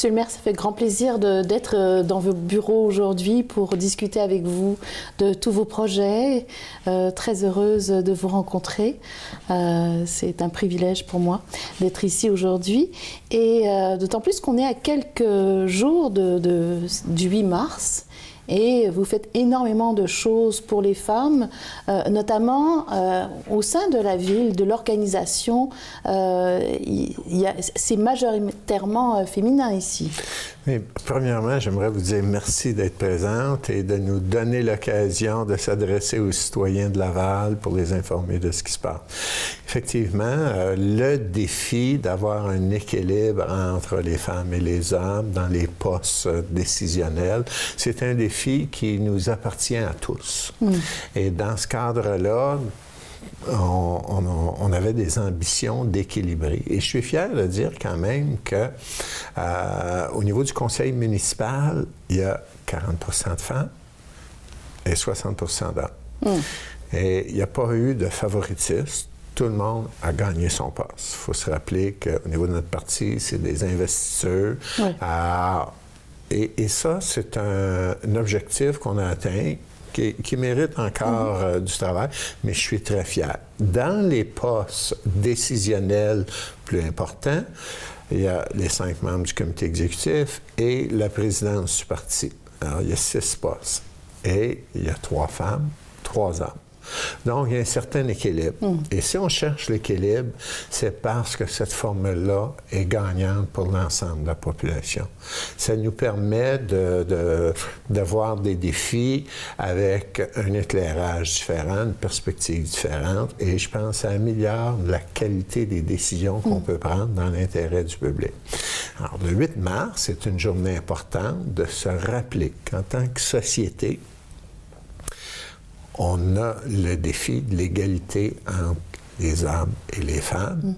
Monsieur le maire, ça fait grand plaisir d'être dans vos bureaux aujourd'hui pour discuter avec vous de tous vos projets. Très heureuse de vous rencontrer. C'est un privilège pour moi d'être ici aujourd'hui. Et d'autant plus qu'on est à quelques jours du 8 mars. Et vous faites énormément de choses pour les femmes, notamment au sein de la ville, de l'organisation. C'est majoritairement féminin ici. Mais premièrement, j'aimerais vous dire merci d'être présente et de nous donner l'occasion de s'adresser aux citoyens de Laval pour les informer de ce qui se passe. Effectivement, le défi d'avoir un équilibre entre les femmes et les hommes dans les postes décisionnels, c'est un défi qui nous appartient à tous. Et dans ce cadre-là, on avait des ambitions d'équilibrer. Et je suis fier de dire quand même que au niveau du conseil municipal, il y a 40 % de femmes et 60 % d'hommes. Et il n'y a pas eu de favoritisme. Tout le monde a gagné son poste. Il faut se rappeler qu'au niveau de notre parti, c'est des investitures. Et ça, c'est un objectif qu'on a atteint qui mérite encore du travail, mais je suis très fier. Dans les postes décisionnels plus importants, il y a les 5 membres du comité exécutif et la présidence du parti. Alors, il y a 6 postes. Et il y a 3 femmes, 3 hommes. Donc, il y a un certain équilibre. Et si on cherche l'équilibre, c'est parce que cette formule-là est gagnante pour l'ensemble de la population. Ça nous permet de voir des défis avec un éclairage différent, une perspective différente, et je pense que ça améliore la qualité des décisions qu'on peut prendre dans l'intérêt du public. Alors, le 8 mars, c'est une journée importante de se rappeler qu'en tant que société, on a le défi de l'égalité entre les hommes et les femmes,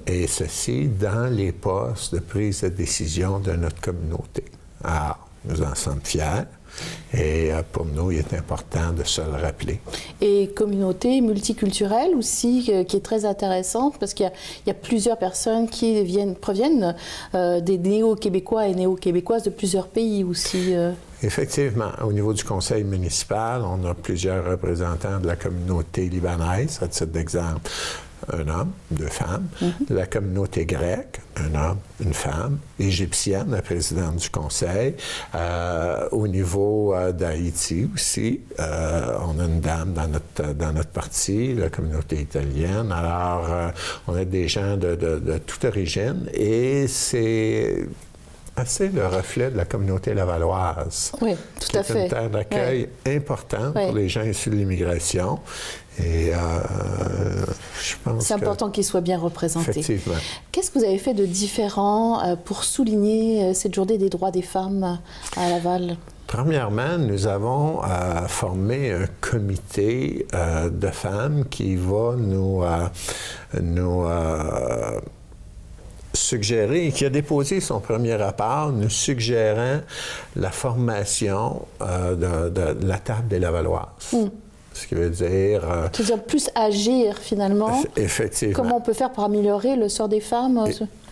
et ceci dans les postes de prise de décision de notre communauté. Alors, nous en sommes fiers, et pour nous, il est important de se le rappeler. Et communauté multiculturelle aussi, qui est très intéressante, parce qu'il y a plusieurs personnes qui proviennent des néo-québécois et néo-québécoises de plusieurs pays aussi. Effectivement, au niveau du conseil municipal, on a plusieurs représentants de la communauté libanaise, à titre d'exemple, un homme, 2 femmes, de la communauté grecque, un homme, une femme, égyptienne, la présidente du conseil, au niveau d'Haïti aussi, on a une dame dans notre parti, la communauté italienne, alors on a des gens de toute origine, et c'est assez le reflet de la communauté lavalloise. Oui, tout à fait. C'est une terre d'accueil importante pour les gens issus de l'immigration. Et je pense c'est important qu'ils soient bien représentés. Effectivement. Qu'est-ce que vous avez fait de différent pour souligner cette journée des droits des femmes à Laval? Premièrement, nous avons formé un comité de femmes qui va nous suggérer, qui a déposé son premier rapport, nous suggérant la formation de la table des Lavalloises. Ce qui veut dire... C'est-à-dire plus agir, finalement. Effectivement. Comment on peut faire pour améliorer le sort des femmes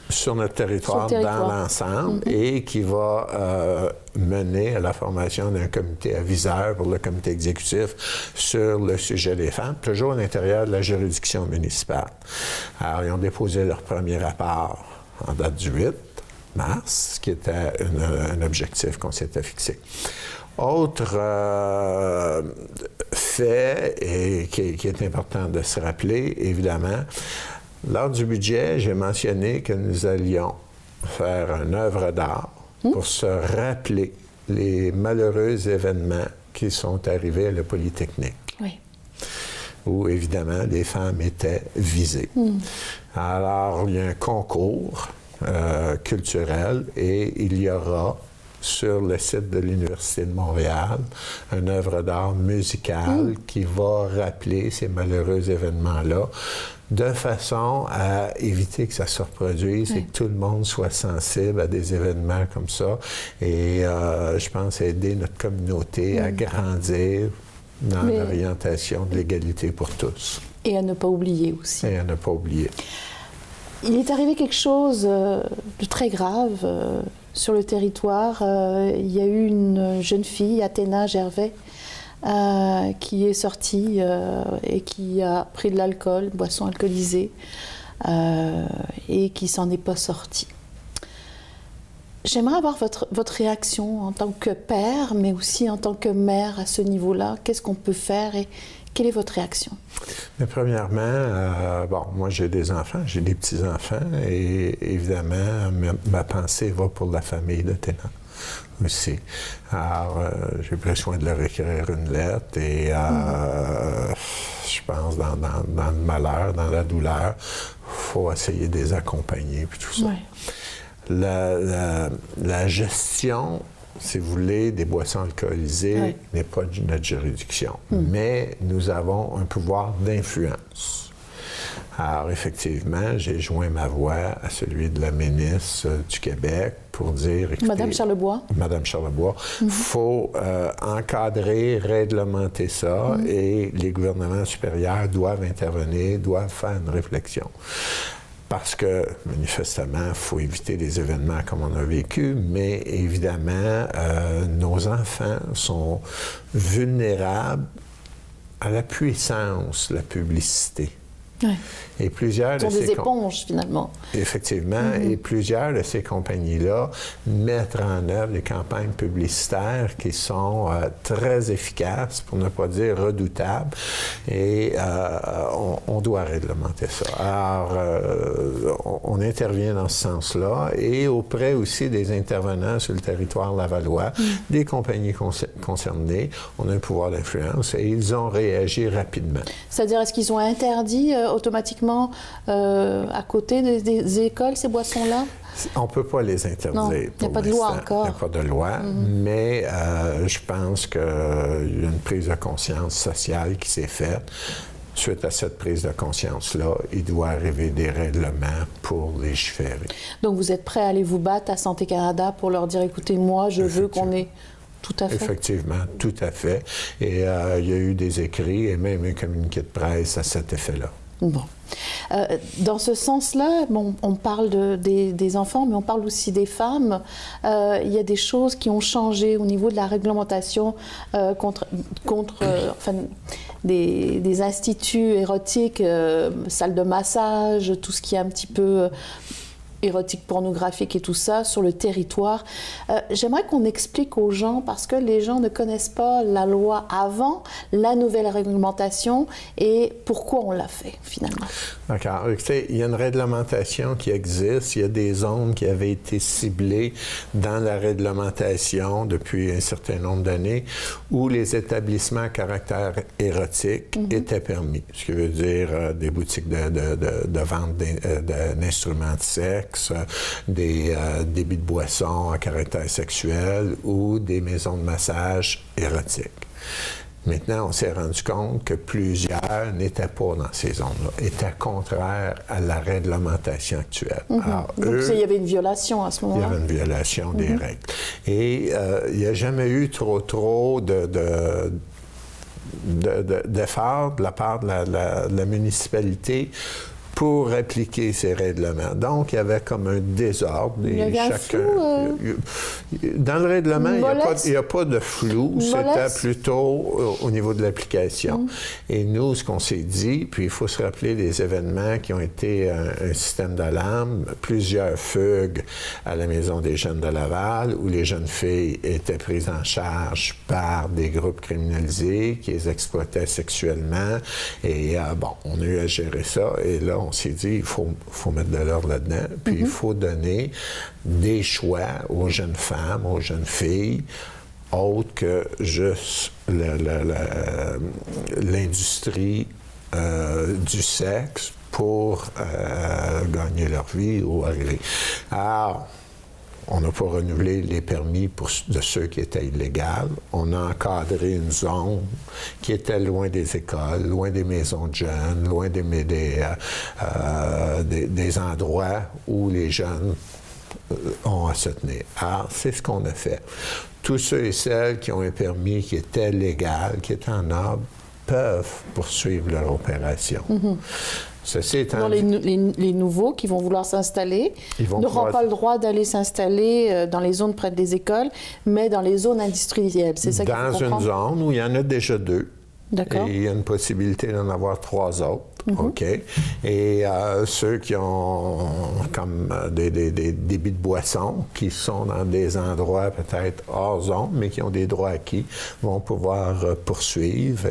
sur notre territoire, dans l'ensemble, et qui va mener à la formation d'un comité aviseur pour le comité exécutif sur le sujet des femmes, toujours à l'intérieur de la juridiction municipale. Alors, ils ont déposé leur premier rapport en date du 8 mars, ce qui était un objectif qu'on s'était fixé. Autre fait, et qui est important de se rappeler, évidemment, lors du budget, j'ai mentionné que nous allions faire une œuvre d'art pour se rappeler les malheureux événements qui sont arrivés à la Polytechnique. Oui. Où, évidemment, les femmes étaient visées. Alors, il y a un concours culturel, et il y aura sur le site de l'Université de Montréal une œuvre d'art musicale qui va rappeler ces malheureux événements-là, de façon à éviter que ça se reproduise et que tout le monde soit sensible à des événements comme ça. Et je pense aider notre communauté à grandir dans l'orientation de l'égalité pour tous. Et à ne pas oublier aussi. Et à ne pas oublier. il est arrivé quelque chose de très grave sur le territoire. Il y a eu une jeune fille, Athéna Gervais, qui est sortie et qui a pris de l'alcool, une boisson alcoolisée, et qui s'en est pas sortie. J'aimerais avoir votre réaction en tant que père, mais aussi en tant que mère à ce niveau-là. Qu'est-ce qu'on peut faire et quelle est votre réaction? Mais premièrement, moi j'ai des enfants, j'ai des petits-enfants et évidemment, ma pensée va pour la famille de Téna aussi. Alors, j'ai pris soin de leur écrire une lettre et je pense dans le malheur, dans la douleur, il faut essayer de les accompagner puis tout ça. Ouais. La gestion, si vous voulez, des boissons alcoolisées n'est pas de notre juridiction, mais nous avons un pouvoir d'influence. Alors, effectivement, j'ai joint ma voix à celui de la ministre du Québec pour dire... Écoutez, Madame Charlebois. Madame Charlebois, il faut encadrer, réglementer ça et les gouvernements supérieurs doivent intervenir, doivent faire une réflexion. Parce que, manifestement, il faut éviter des événements comme on a vécu, mais évidemment, nos enfants sont vulnérables à la puissance de la publicité. Ouais. Et plusieurs ce sont des éponges, finalement. Effectivement, et plusieurs de ces compagnies-là mettent en œuvre des campagnes publicitaires qui sont très efficaces, pour ne pas dire redoutables, et on doit réglementer ça. Alors, on intervient dans ce sens-là, et auprès aussi des intervenants sur le territoire lavallois, des compagnies concernées, on a un pouvoir d'influence, et ils ont réagi rapidement. C'est-à-dire, est-ce qu'ils ont interdit automatiquement à côté des écoles, ces boissons-là? On ne peut pas les interdire. Non, il n'y a pas de loi encore. Il n'y a pas de loi, mais je pense qu'il y a une prise de conscience sociale qui s'est faite. Suite à cette prise de conscience-là, il doit arriver des règlements pour légiférer. Donc, vous êtes prêt à aller vous battre à Santé Canada pour leur dire, écoutez, moi, je veux qu'on ait... Tout à fait. Effectivement, tout à fait. Et il y a eu des écrits et même un communiqué de presse à cet effet-là. Bon. Dans ce sens-là, on parle des enfants, mais on parle aussi des femmes. Il y a des choses qui ont changé au niveau de la réglementation contre des instituts érotiques, salles de massage, tout ce qui est un petit peu érotique, pornographique et tout ça sur le territoire. J'aimerais qu'on explique aux gens, parce que les gens ne connaissent pas la loi avant, la nouvelle réglementation et pourquoi on l'a fait finalement. D'accord. Écoutez, il y a une réglementation qui existe. Il y a des zones qui avaient été ciblées dans la réglementation depuis un certain nombre d'années où les établissements à caractère érotique étaient permis. Ce qui veut dire des boutiques de vente d'instruments de sexe, des débits de boissons à caractère sexuel ou des maisons de massage érotiques. Maintenant, on s'est rendu compte que plusieurs n'étaient pas dans ces zones-là, étaient contraires à la réglementation actuelle. Alors, donc, il y avait une violation à ce moment-là? Il y avait une violation des règles. Et il n'y a jamais eu trop d'efforts de la part de la municipalité pour appliquer ces règlements. Donc, il y avait comme un désordre. Il y avait un flou, dans le règlement, il n'y a pas de flou. C'était plutôt au niveau de l'application. Et nous, ce qu'on s'est dit, puis il faut se rappeler des événements qui ont été un système d'alarme, plusieurs fugues à la Maison des jeunes de Laval, où les jeunes filles étaient prises en charge par des groupes criminalisés qui les exploitaient sexuellement. Et on a eu à gérer ça. Et là, on s'est dit, il faut mettre de l'ordre là-dedans, puis il faut donner des choix aux jeunes femmes, aux jeunes filles, autres que juste l'industrie du sexe pour gagner leur vie ou arriver. Alors, on n'a pas renouvelé les permis de ceux qui étaient illégaux. On a encadré une zone qui était loin des écoles, loin des maisons de jeunes, loin des endroits où les jeunes ont à se tenir. Alors, c'est ce qu'on a fait. Tous ceux et celles qui ont un permis qui était légal, qui était en ordre, peuvent poursuivre leur opération. Ceci étant Dans les nouveaux qui vont vouloir s'installer n'auront pas le droit d'aller s'installer dans les zones près des écoles, mais dans les zones industrielles. C'est ça qu'il faut comprendre. Dans une zone où il y en a déjà 2. D'accord. Et il y a une possibilité d'en avoir 3 autres. OK? Et ceux qui ont comme des débits de boissons, qui sont dans des endroits peut-être hors zone, mais qui ont des droits acquis, vont pouvoir poursuivre.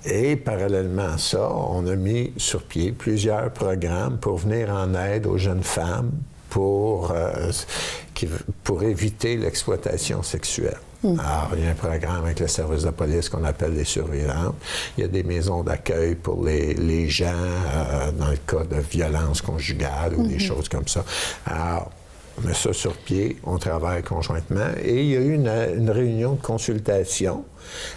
Et parallèlement à ça, on a mis sur pied plusieurs programmes pour venir en aide aux jeunes femmes pour éviter l'exploitation sexuelle. Alors, il y a un programme avec le service de police qu'on appelle les survivantes. Il y a des maisons d'accueil pour les gens dans le cas de violence conjugale ou des choses comme ça. Alors, on met ça sur pied, on travaille conjointement et il y a eu une réunion de consultation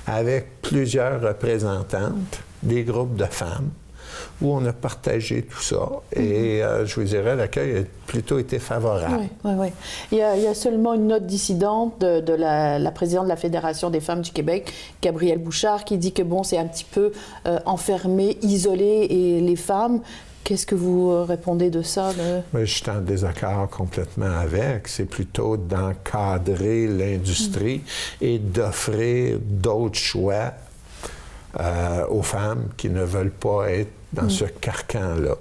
avec plusieurs représentantes des groupes de femmes où on a partagé tout ça. Et je vous dirais, l'accueil a plutôt été favorable. Oui. Il y a seulement une note dissidente de la présidente de la Fédération des femmes du Québec, Gabrielle Bouchard, qui dit que bon, c'est un petit peu enfermé, isolé, et les femmes... Qu'est-ce que vous répondez de ça? Je suis en désaccord complètement avec. C'est plutôt d'encadrer l'industrie et d'offrir d'autres choix aux femmes qui ne veulent pas être dans ce carcan-là.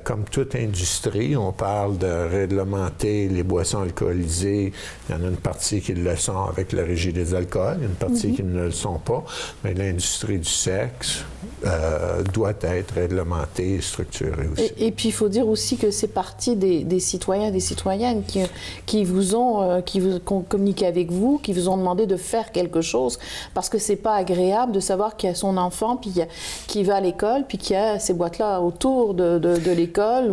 Comme toute industrie, on parle de réglementer les boissons alcoolisées. Il y en a une partie qui le sont avec la Régie des alcools, une partie qui ne le sont pas. Mais l'industrie du sexe doit être réglementée et structurée aussi. Et puis, il faut dire aussi que c'est parti des citoyens et des citoyennes qui ont communiqué avec vous, qui vous ont demandé de faire quelque chose, parce que c'est pas agréable de savoir qu'il y a son enfant puis qui va à l'école, puis qu'il y a ces boîtes-là autour de l'école.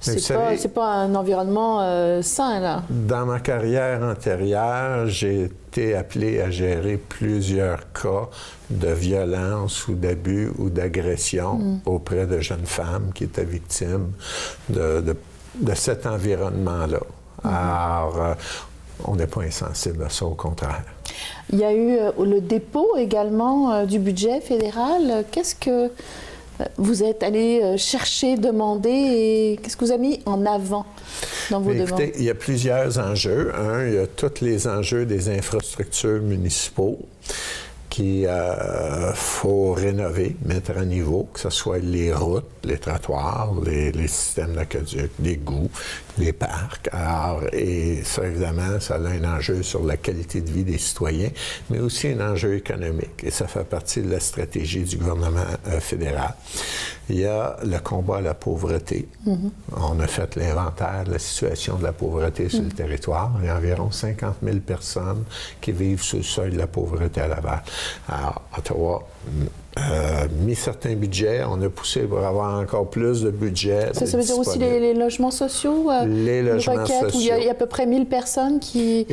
C'est pas un environnement sain, là. Dans ma carrière antérieure, j'ai été appelé à gérer plusieurs cas de violence ou d'abus ou d'agression auprès de jeunes femmes qui étaient victimes de cet environnement-là. Alors, on n'est pas insensible à ça, au contraire. Il y a eu le dépôt également du budget fédéral. Qu'est-ce que vous êtes allé chercher, demander, et qu'est-ce que vous avez mis en avant dans vos demandes? Écoutez, il y a plusieurs enjeux. Il y a tous les enjeux des infrastructures municipaux qu'il faut rénover, mettre à niveau, que ce soit les routes, les trottoirs, les systèmes d'aqueduc, l'égouts, les parcs. Et ça, évidemment, ça a un enjeu sur la qualité de vie des citoyens, mais aussi un enjeu économique. Et ça fait partie de la stratégie du gouvernement fédéral. Il y a le combat à la pauvreté. On a fait l'inventaire de la situation de la pauvreté sur le territoire. Il y a environ 50 000 personnes qui vivent sous le seuil de la pauvreté à Laval. Alors, Ottawa a mis certains budgets. On a poussé pour avoir encore plus de budget. Ça veut dire aussi les logements sociaux? Les logements sociaux. Où il y a à peu près 1000 personnes qui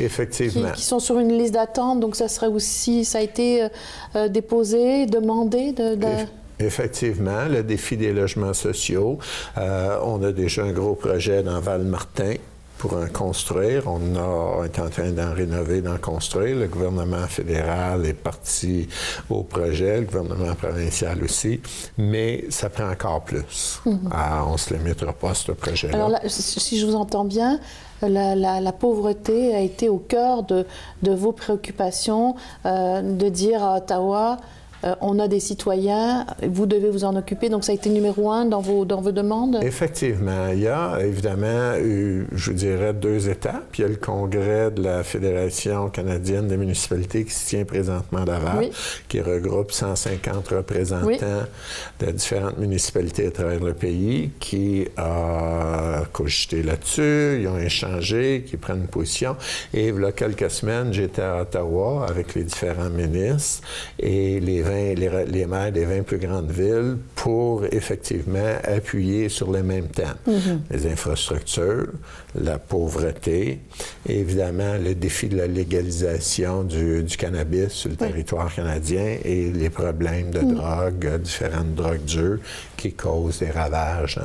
sont sur une liste d'attente. Donc, ça a été déposé, demandé Effectivement, le défi des logements sociaux. On a déjà un gros projet dans Val-Martin pour en construire. On est en train d'en rénover, d'en construire. Le gouvernement fédéral est parti au projet, le gouvernement provincial aussi, mais ça prend encore plus. On ne se limitera pas à ce projet-là. Alors là, si je vous entends bien, la pauvreté a été au cœur de vos préoccupations, de dire à Ottawa, on a des citoyens, vous devez vous en occuper, donc ça a été numéro 1 dans vos demandes? Effectivement. Il y a évidemment eu, je dirais, 2 étapes. Il y a le congrès de la Fédération canadienne des municipalités qui se tient présentement à Laval, qui regroupe 150 représentants de différentes municipalités à travers le pays, qui a cogité là-dessus, ils ont échangé, qui prennent une position. Et il y a quelques semaines, j'étais à Ottawa avec les différents ministres et les maires des 20 plus grandes villes pour effectivement appuyer sur les mêmes thèmes. Les infrastructures, la pauvreté, et évidemment le défi de la légalisation du cannabis sur le territoire canadien et les problèmes de drogue, différentes drogues dures qui causent des ravages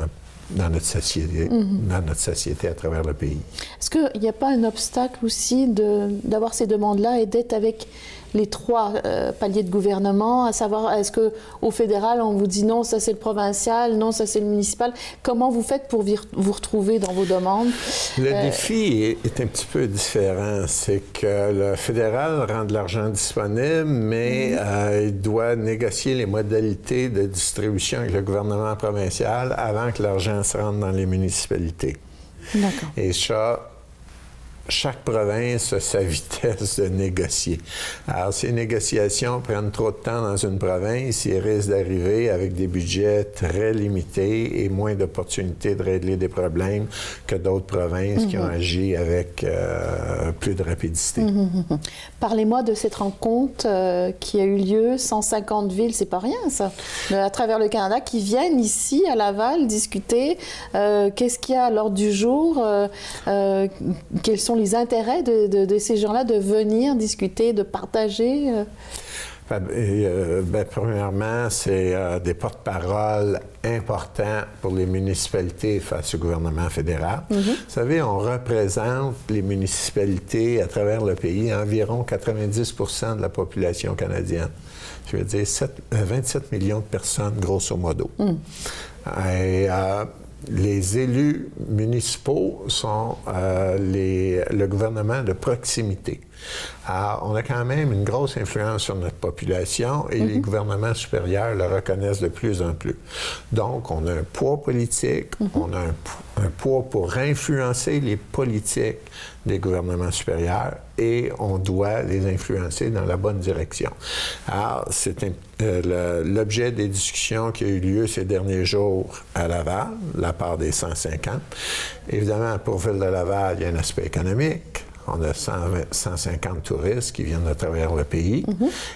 dans notre société à travers le pays. Est-ce qu'il n'y a pas un obstacle aussi d'avoir ces demandes-là et d'être avec les trois paliers de gouvernement, à savoir, est-ce qu'au fédéral, on vous dit non, ça c'est le provincial, non, ça c'est le municipal. Comment vous faites pour vous retrouver dans vos demandes? Le défi est un petit peu différent. C'est que le fédéral rend de l'argent disponible, mais il doit négocier les modalités de distribution avec le gouvernement provincial avant que l'argent se rende dans les municipalités. D'accord. Et ça, chaque province a sa vitesse de négocier. Alors, ces négociations prennent trop de temps dans une province, ils risquent d'arriver avec des budgets très limités et moins d'opportunités de régler des problèmes que d'autres provinces qui ont agi avec plus de rapidité. Parlez-moi de cette rencontre qui a eu lieu, 150 villes, c'est pas rien ça, à travers le Canada, qui viennent ici à Laval discuter. Qu'est-ce qu'il y a à l'ordre du jour? Quels sont les intérêts de ces gens-là de venir discuter, de partager? Premièrement, c'est des porte-paroles importants pour les municipalités face au gouvernement fédéral. Vous savez, on représente les municipalités à travers le pays, environ 90 % de la population canadienne. Je veux dire 27 millions de personnes, grosso modo. Et, les élus municipaux sont le gouvernement de proximité. Alors, on a quand même une grosse influence sur notre population et les gouvernements supérieurs le reconnaissent de plus en plus. Donc, on a un poids politique, on a un poids pour influencer les politiques des gouvernements supérieurs et on doit les influencer dans la bonne direction. Alors, c'est l'objet des discussions qui a eu lieu ces derniers jours à Laval, la part des 150. Évidemment, pour Ville de Laval, il y a un aspect économique. On a 150 touristes qui viennent de travers le pays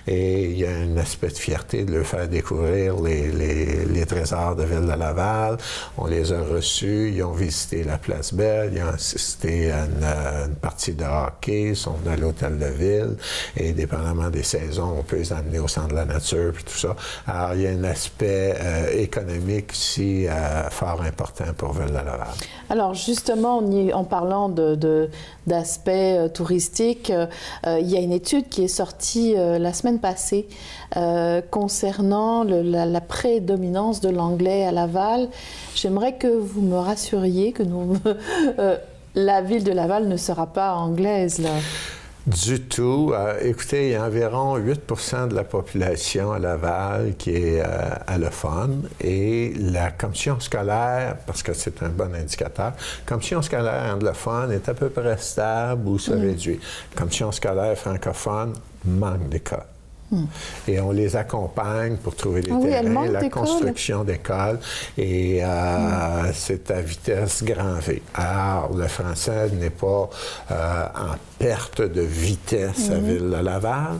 et il y a un aspect de fierté de leur faire découvrir les trésors de Ville de Laval. On les a reçus, ils ont visité la Place Belle, ils ont assisté à une partie de hockey, ils sont venus à l'Hôtel de Ville et dépendamment des saisons, on peut les amener au Centre de la nature et tout ça. Alors, il y a un aspect économique aussi fort important pour Ville de Laval. Alors, justement, en parlant d'aspect touristique, il y a une étude qui est sortie la semaine passée concernant la prédominance de l'anglais à Laval. J'aimerais que vous me rassuriez que la ville de Laval ne sera pas anglaise, là. Du tout. Écoutez, il y a environ 8 % de la population à Laval qui est allophone et la commission scolaire, parce que c'est un bon indicateur, la commission scolaire anglophone est à peu près stable ou se réduit. La commission scolaire francophone manque d'écoles. Et on les accompagne pour trouver les terrains, la construction d'écoles, et c'est à vitesse grand V. Alors, le français n'est pas en perte de vitesse à Ville de Laval.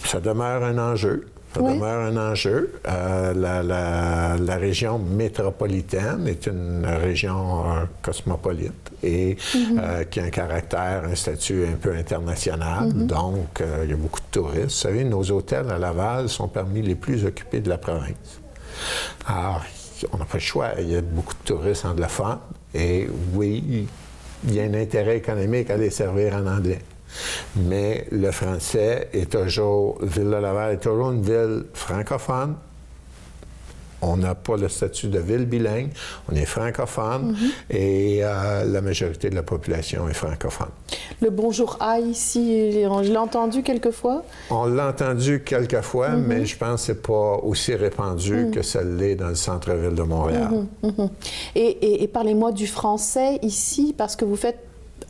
Ça demeure un enjeu. Ça demeure un enjeu. La région métropolitaine est une région cosmopolite et qui a un caractère, un statut un peu international. Donc, il y a beaucoup de touristes. Vous savez, nos hôtels à Laval sont parmi les plus occupés de la province. Alors, on n'a pas le choix. Il y a beaucoup de touristes anglophones et oui, il y a un intérêt économique à les servir en anglais. Mais le français est toujours, Ville de Laval est toujours une ville francophone. On n'a pas le statut de ville bilingue, on est francophone et la majorité de la population est francophone. Le bonjour aïe ici, je l'ai entendu quelquefois? On l'a entendu quelquefois, mais je pense que ce n'est pas aussi répandu que ça l'est dans le centre-ville de Montréal. Et parlez-moi du français ici, parce que vous faites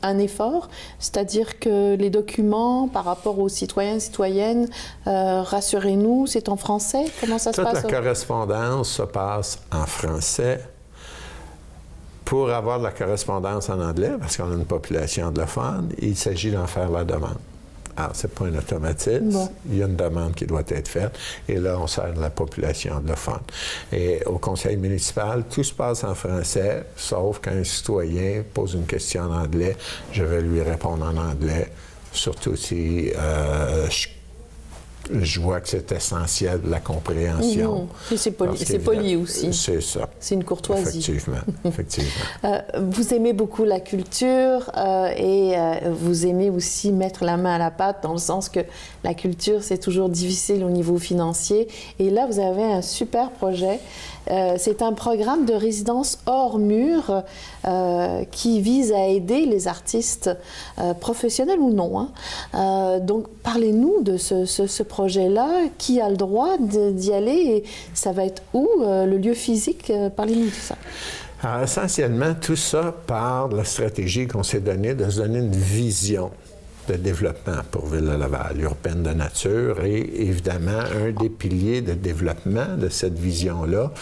un effort, c'est-à-dire que les documents par rapport aux citoyens et citoyennes, rassurez-nous, c'est en français? Comment ça se passe? Toute la correspondance se passe en français. Pour avoir de la correspondance en anglais, parce qu'on a une population anglophone, il s'agit d'en faire la demande. Alors, ce n'est pas un automatisme. Bon. Il y a une demande qui doit être faite. Et là, on sert de la population anglophone. Et au conseil municipal, tout se passe en français, sauf qu'un citoyen pose une question en anglais, je vais lui répondre en anglais, surtout si je vois que c'est essentiel de la compréhension. Et c'est poli aussi. C'est ça. C'est une courtoisie. Effectivement. Effectivement. Vous aimez beaucoup la culture et vous aimez aussi mettre la main à la pâte dans le sens que la culture, c'est toujours difficile au niveau financier. Et là, vous avez un super projet. C'est un programme de résidence hors mur qui vise à aider les artistes professionnels ou non. Donc, parlez-nous de ce projet-là. Qui a le droit d'y aller et ça va être où, le lieu physique? Parlez-nous de ça. Alors, essentiellement, tout ça part de la stratégie qu'on s'est donnée de se donner une vision de développement pour Ville-de-Laval, urbaine de nature, et évidemment, un des piliers de développement de cette vision-là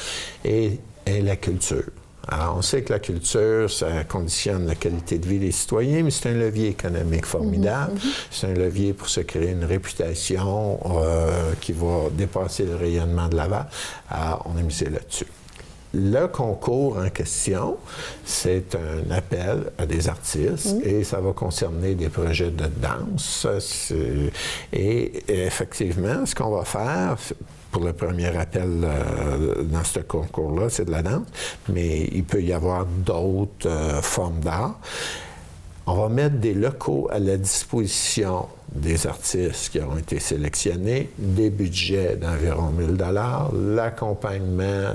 est la culture. Alors, on sait que la culture, ça conditionne la qualité de vie des citoyens, mais c'est un levier économique formidable. C'est un levier pour se créer une réputation qui va dépasser le rayonnement de Laval. Alors, on a misé là-dessus. Le concours en question, c'est un appel à des artistes et ça va concerner des projets de danse. Et effectivement, ce qu'on va faire pour le premier appel dans ce concours-là, c'est de la danse, mais il peut y avoir d'autres formes d'art. On va mettre des locaux à la disposition des artistes qui auront été sélectionnés, des budgets d'environ 1 000 $, l'accompagnement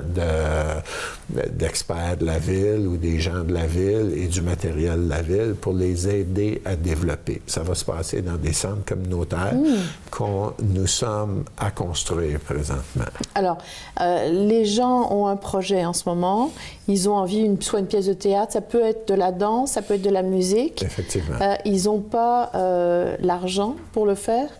d'experts de la ville ou des gens de la ville et du matériel de la ville pour les aider à développer. Ça va se passer dans des centres communautaires que nous sommes à construire présentement. Alors, les gens ont un projet en ce moment. Ils ont envie, soit une pièce de théâtre, ça peut être de la danse, ça peut être de la musique. Effectivement. Ils n'ont pas l'argent pour le faire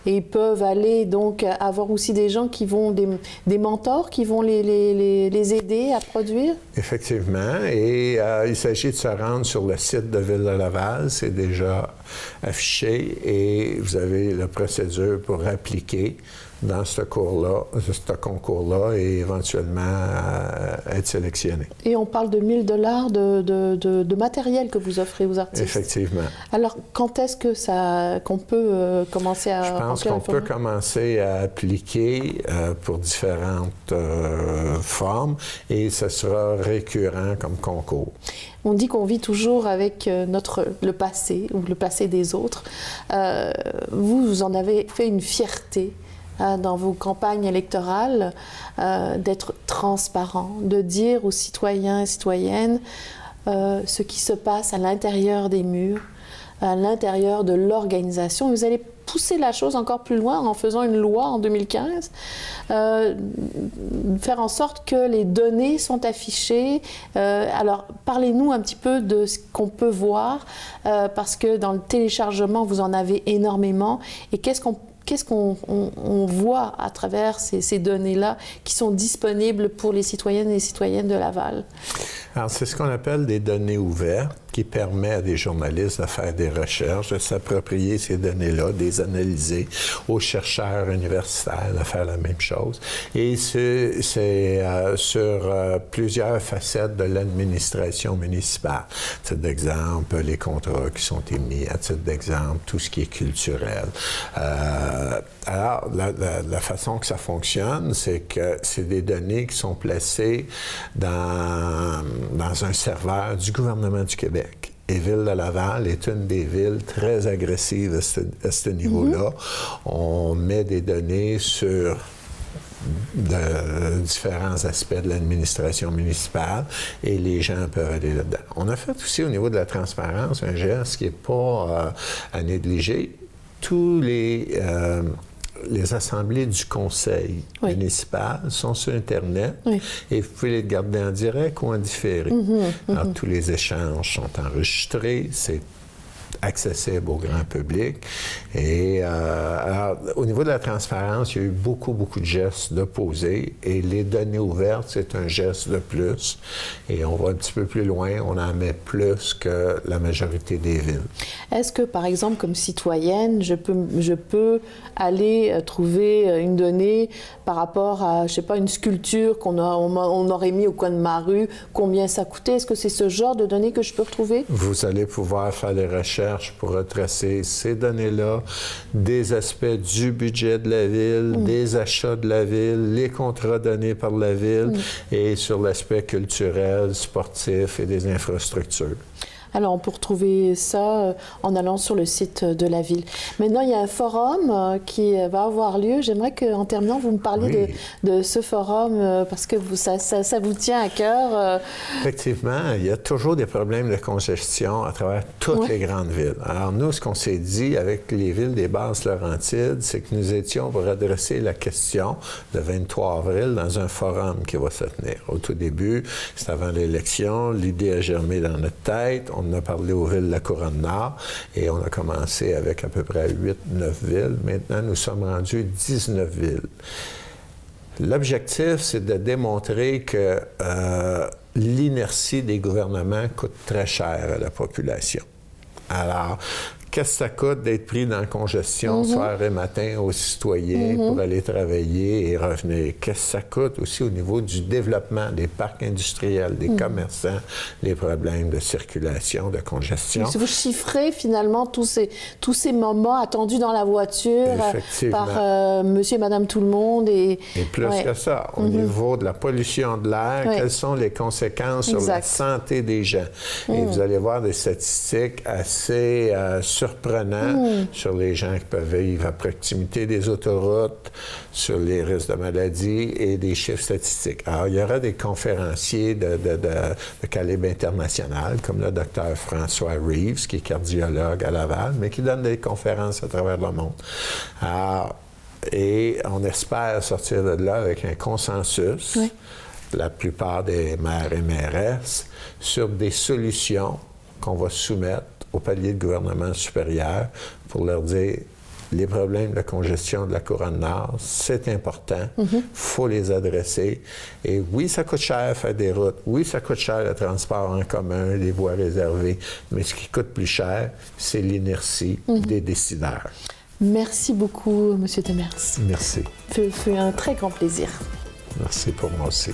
et ils peuvent aller donc avoir aussi des gens qui vont, des mentors qui vont les aider à produire. Effectivement, et il s'agit de se rendre sur le site de Ville-de-Laval, c'est déjà affiché et vous avez la procédure pour appliquer dans ce concours-là et éventuellement être sélectionné. Et on parle de 1 000 $ de matériel que vous offrez aux artistes. Effectivement. Alors, quand est-ce que qu'on peut commencer à... Je pense qu'on peut commencer à appliquer pour différentes formes et ce sera récurrent comme concours. On dit qu'on vit toujours avec le passé ou le passé des autres. Vous en avez fait une fierté dans vos campagnes électorales, d'être transparent, de dire aux citoyens et citoyennes ce qui se passe à l'intérieur des murs, à l'intérieur de l'organisation. Vous allez pousser la chose encore plus loin en faisant une loi en 2015, faire en sorte que les données sont affichées. Alors, parlez-nous un petit peu de ce qu'on peut voir, parce que dans le téléchargement, vous en avez énormément. Et qu'est-ce qu'on voit à travers ces données-là qui sont disponibles pour les citoyennes et les citoyennes de Laval? Alors, c'est ce qu'on appelle des données ouvertes qui permet à des journalistes de faire des recherches, de s'approprier ces données-là, de les analyser, aux chercheurs universitaires de faire la même chose. Et c'est sur plusieurs facettes de l'administration municipale. À titre d'exemple, les contrats qui sont émis, à titre d'exemple, tout ce qui est culturel. Alors, la façon que ça fonctionne, c'est que c'est des données qui sont placées dans un serveur du gouvernement du Québec. Et Ville-de-Laval est une des villes très agressives à ce niveau-là. On met des données sur de différents aspects de l'administration municipale et les gens peuvent aller là-dedans. On a fait aussi au niveau de la transparence un geste qui n'est pas à négliger. Tous les assemblées du conseil municipal sont sur Internet et vous pouvez les regarder en direct ou en différé. Alors, tous les échanges sont enregistrés, c'est accessible au grand public. Et alors, au niveau de la transparence, il y a eu beaucoup de gestes de posés et les données ouvertes, c'est un geste de plus. Et on va un petit peu plus loin, on en met plus que la majorité des villes. Est-ce que, par exemple, comme citoyenne, je peux aller trouver une donnée par rapport à, je sais pas, une sculpture qu'on aurait mis au coin de ma rue, combien ça coûtait? Est-ce que c'est ce genre de données que je peux retrouver? Vous allez pouvoir faire des recherches recherche pour retracer ces données-là, des aspects du budget de la ville, des achats de la ville, les contrats donnés par la ville et sur l'aspect culturel, sportif et des infrastructures. Alors, on peut retrouver ça en allant sur le site de la ville. Maintenant, il y a un forum qui va avoir lieu. J'aimerais qu'en terminant, vous me parliez de ce forum parce que ça vous tient à cœur. Effectivement, il y a toujours des problèmes de congestion à travers toutes les grandes villes. Alors, nous, ce qu'on s'est dit avec les villes des Basses-Laurentides, c'est que nous étions pour adresser la question le 23 avril dans un forum qui va se tenir. Au tout début, c'est avant l'élection, l'idée a germé dans notre tête. On a parlé aux villes de la Couronne-Nord et on a commencé avec à peu près 8-9 villes. Maintenant, nous sommes rendus 19 villes. L'objectif, c'est de démontrer que l'inertie des gouvernements coûte très cher à la population. Alors, qu'est-ce que ça coûte d'être pris dans la congestion soir et matin aux citoyens pour aller travailler et revenir? Qu'est-ce que ça coûte aussi au niveau du développement des parcs industriels, des commerçants, les problèmes de circulation, de congestion? Si vous chiffrez finalement tous ces moments attendus dans la voiture par monsieur et madame tout le monde. Et plus que ça, au niveau de la pollution de l'air, quelles sont les conséquences sur la santé des gens? Et vous allez voir des statistiques assez surprenant sur les gens qui peuvent vivre à proximité des autoroutes, sur les risques de maladies et des chiffres statistiques. Alors, il y aura des conférenciers de calibre international, comme le docteur François Reeves, qui est cardiologue à Laval, mais qui donne des conférences à travers le monde. Alors, et on espère sortir de là avec un consensus, la plupart des maires et mairesses, sur des solutions qu'on va soumettre au palier de gouvernement supérieur pour leur dire les problèmes de congestion de la Couronne-Nord, c'est important, il faut les adresser. Et oui, ça coûte cher faire des routes, oui, ça coûte cher le transport en commun, les voies réservées, mais ce qui coûte plus cher, c'est l'inertie des décideurs. Merci beaucoup, M. Demers. Merci. Ça fait un très grand plaisir. Merci pour moi aussi.